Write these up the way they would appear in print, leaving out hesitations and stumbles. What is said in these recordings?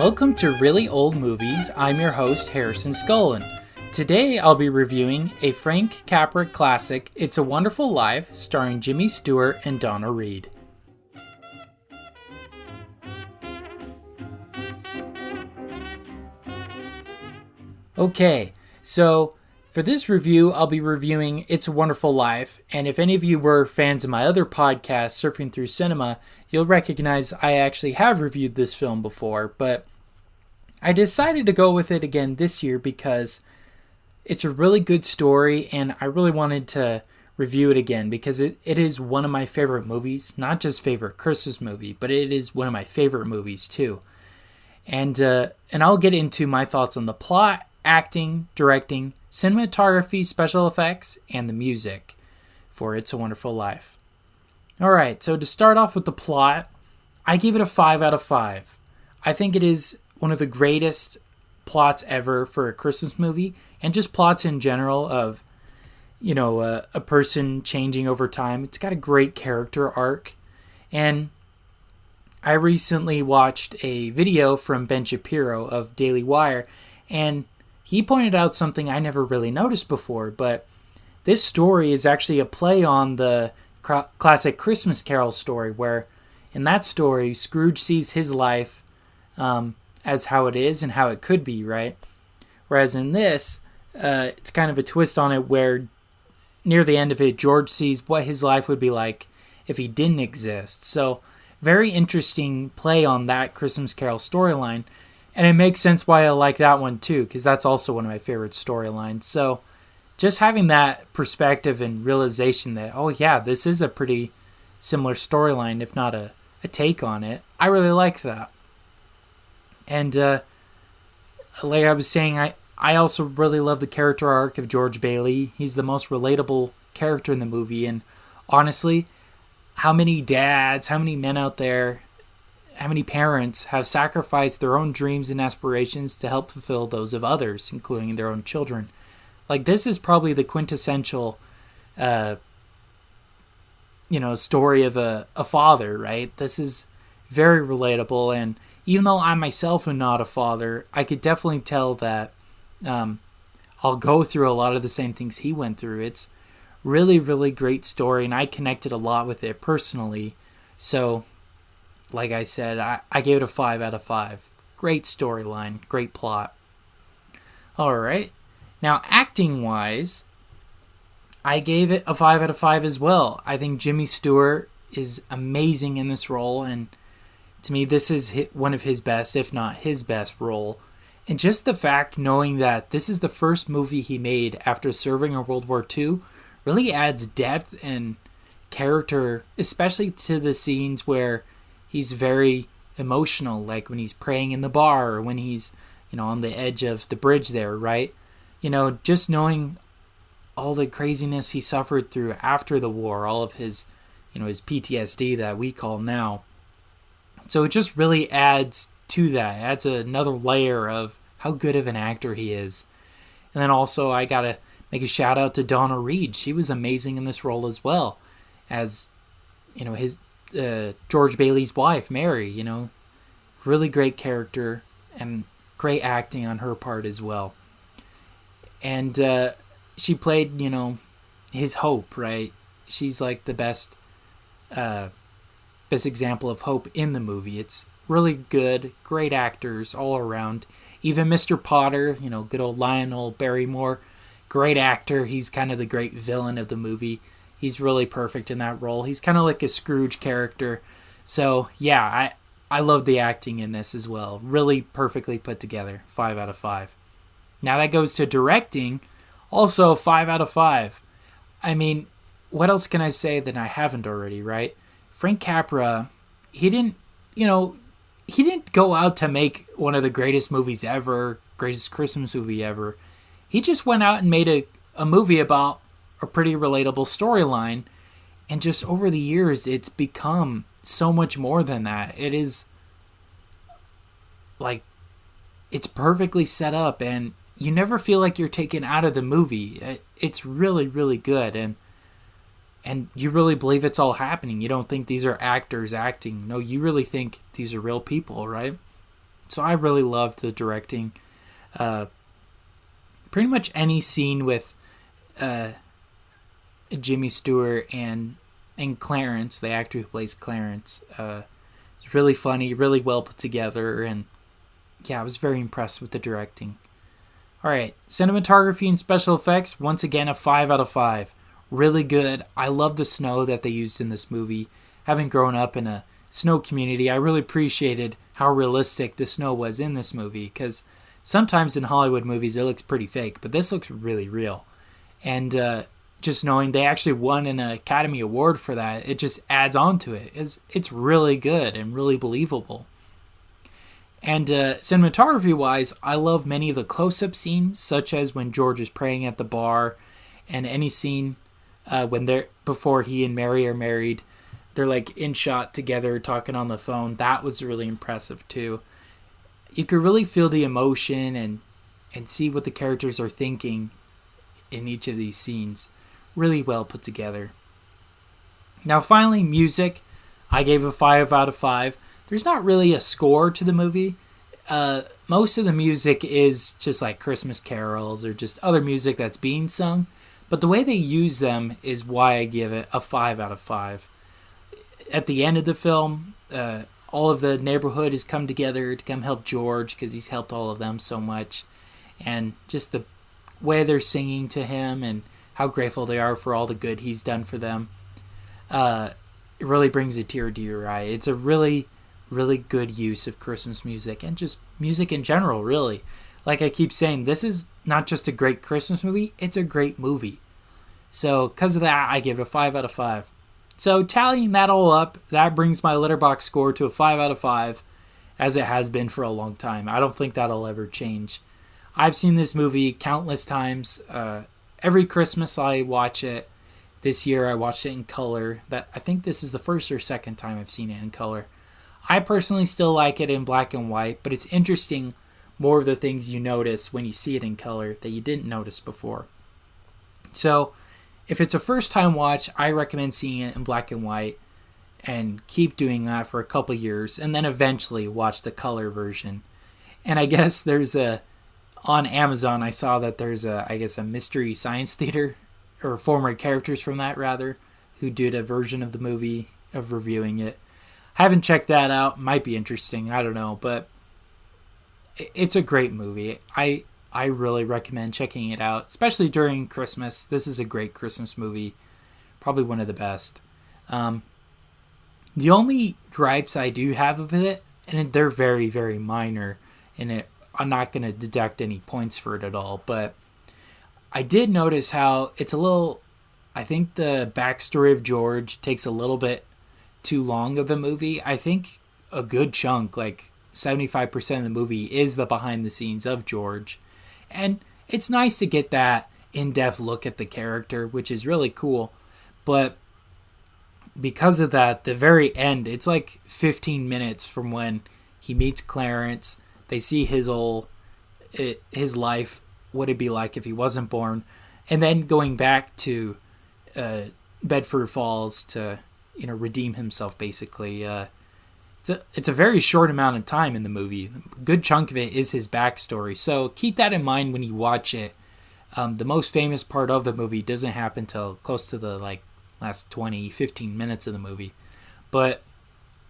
Welcome to Really Old Movies. I'm your host, Harrison Scullin. Today I'll be reviewing a Frank Capra classic, It's a Wonderful Life, starring Jimmy Stewart and Donna Reed. Okay, so for this review, I'll be reviewing It's a Wonderful Life, and if any of you were fans of my other podcast, Surfing Through Cinema, you'll recognize I actually have reviewed this film before, but I decided to go with it again this year because it's a really good story, and I really wanted to review it again because it is one of my favorite movies, not just favorite Christmas movie, but it is one of my favorite movies too. And I'll get into my thoughts on the plot, acting, directing, cinematography, special effects, and the music for It's a Wonderful Life. Alright, so to start off with the plot, I give it a 5 out of 5. I think it is one of the greatest plots ever for a Christmas movie, and just plots in general of, you know, a person changing over time. It's got a great character arc, and I recently watched a video from Ben Shapiro of Daily Wire, and he pointed out something I never really noticed before, but this story is actually a play on the classic Christmas Carol story, where in that story, Scrooge sees his life as how it is and how it could be, right? Whereas in this, it's kind of a twist on it where near the end of it, George sees what his life would be like if he didn't exist. So very interesting play on that Christmas Carol storyline. And it makes sense why I like that one too, because that's also one of my favorite storylines. So just having that perspective and realization that, oh yeah, this is a pretty similar storyline, if not a take on it, I really like that. And like I was saying, I also really love the character arc of George Bailey. He's the most relatable character in the movie. And honestly, how many dads, how many men out there, how many parents have sacrificed their own dreams and aspirations to help fulfill those of others, including their own children? Like, this is probably the quintessential, story of a father, right? This is very relatable, and even though I myself am not a father, I could definitely tell that I'll go through a lot of the same things he went through. It's really, really great story, and I connected a lot with it personally. So, like I said, I gave it a 5 out of 5. Great storyline, great plot. Alright, now acting-wise, I gave it a 5 out of 5 as well. I think Jimmy Stewart is amazing in this role, and to me, this is one of his best, if not his best role. And just the fact knowing that this is the first movie he made after serving in World War II really adds depth and character, especially to the scenes where he's very emotional, like when he's praying in the bar or when he's, on the edge of the bridge there, right? Just knowing all the craziness he suffered through after the war, all of his, his PTSD that we call now. So it just really adds to that. It adds another layer of how good of an actor he is. And then also I gotta make a shout out to Donna Reed. She was amazing in this role as well, as his George Bailey's wife, Mary. Really great character and great acting on her part as well. And she played his hope, right? She's like the best example of hope in the movie. It's really good, great actors all around. Even Mr. Potter, good old Lionel Barrymore, great actor. He's kind of the great villain of the movie. He's really perfect in that role. He's kind of like a Scrooge character. So yeah, I love the acting in this as well. Really perfectly put together. 5 out of 5. Now that goes to directing. Also 5 out of 5. I mean, what else can I say that I haven't already, right? Frank Capra, he didn't go out to make one of the greatest movies ever, greatest Christmas movie ever. He just went out and made a movie about a pretty relatable storyline, and just over the years, it's become so much more than that. It is, like, it's perfectly set up, and you never feel like you're taken out of the movie. It's really, really good, and you really believe it's all happening. You don't think these are actors acting. No, you really think these are real people, right? So I really loved the directing. Pretty much any scene with Jimmy Stewart and Clarence, the actor who plays Clarence, it's really funny, really well put together, and yeah, I was very impressed with the directing. Alright, cinematography and special effects, once again a 5 out of 5. Really good. I love the snow that they used in this movie. Having grown up in a snow community, I really appreciated how realistic the snow was in this movie, because sometimes in Hollywood movies it looks pretty fake, but this looks really real. And just knowing they actually won an Academy Award for that, it just adds on to it. It's really good and really believable. And cinematography-wise, I love many of the close-up scenes, such as when George is praying at the bar, and any scene before he and Mary are married, they're like in shot together talking on the phone. That was really impressive too. You could really feel the emotion and see what the characters are thinking in each of these scenes. Really well put together. Now finally, music. I gave a 5 out of 5. There's not really a score to the movie. Most of the music is just like Christmas carols or just other music that's being sung. But the way they use them is why I give it a 5 out of 5. At the end of the film, all of the neighborhood has come together to come help George because he's helped all of them so much. And just the way they're singing to him and how grateful they are for all the good he's done for them. It really brings a tear to your eye. It's a really, really good use of Christmas music and just music in general, really. Like I keep saying, this is not just a great Christmas movie, it's a great movie. So because of that, I give it a 5 out of 5. So tallying that all up, that brings my Letterboxd score to a 5 out of 5, as it has been for a long time. I don't think that'll ever change. I've seen this movie countless times. Every Christmas I watch it. This year I watched it in color. I think this is the first or second time I've seen it in color. I personally still like it in black and white, but it's interesting more of the things you notice when you see it in color that you didn't notice before. So if it's a first time watch, I recommend seeing it in black and white and keep doing that for a couple years and then eventually watch the color version. And I guess on Amazon I saw that there's a Mystery Science Theater, or former characters from that rather, who did a version of the movie of reviewing it. I haven't checked that out. Might be interesting. I don't know, but it's a great movie. I really recommend checking it out, especially during Christmas. This is a great Christmas movie. Probably one of the best. The only gripes I do have of it, and they're very, very minor, and I'm not going to deduct any points for it at all, but I did notice how it's a little... I think the backstory of George takes a little bit too long of the movie. I think a good chunk, like 75% of the movie, is the behind the scenes of George. And it's nice to get that in-depth look at the character, which is really cool. But because of that, the very end, it's like 15 minutes from when he meets Clarence. They see his life, what it'd be like if he wasn't born. And then going back to Bedford Falls to, redeem himself, basically. It's a very short amount of time in the movie. A good chunk of it is his backstory. So keep that in mind when you watch it. The most famous part of the movie doesn't happen till close to the last 15 minutes of the movie. But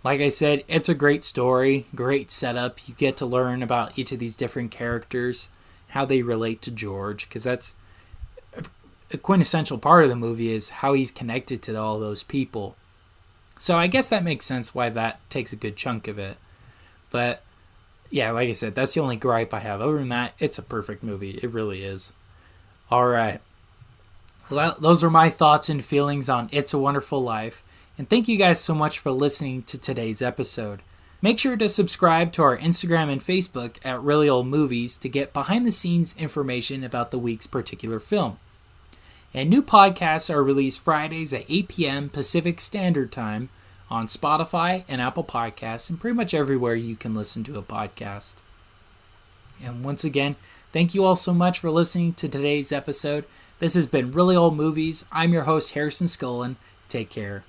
like I said, it's a great story, great setup. You get to learn about each of these different characters, how they relate to George, because that's a quintessential part of the movie is how he's connected to all those people. So I guess that makes sense why that takes a good chunk of it. But yeah, like I said, that's the only gripe I have. Other than that, it's a perfect movie. It really is. All right. Well, those are my thoughts and feelings on It's a Wonderful Life. And thank you guys so much for listening to today's episode. Make sure to subscribe to our Instagram and Facebook at Really Old Movies to get behind the scenes information about the week's particular film. And new podcasts are released Fridays at 8 p.m. Pacific Standard Time on Spotify and Apple Podcasts and pretty much everywhere you can listen to a podcast. And once again, thank you all so much for listening to today's episode. This has been Really Old Movies. I'm your host, Harrison Scullin. Take care.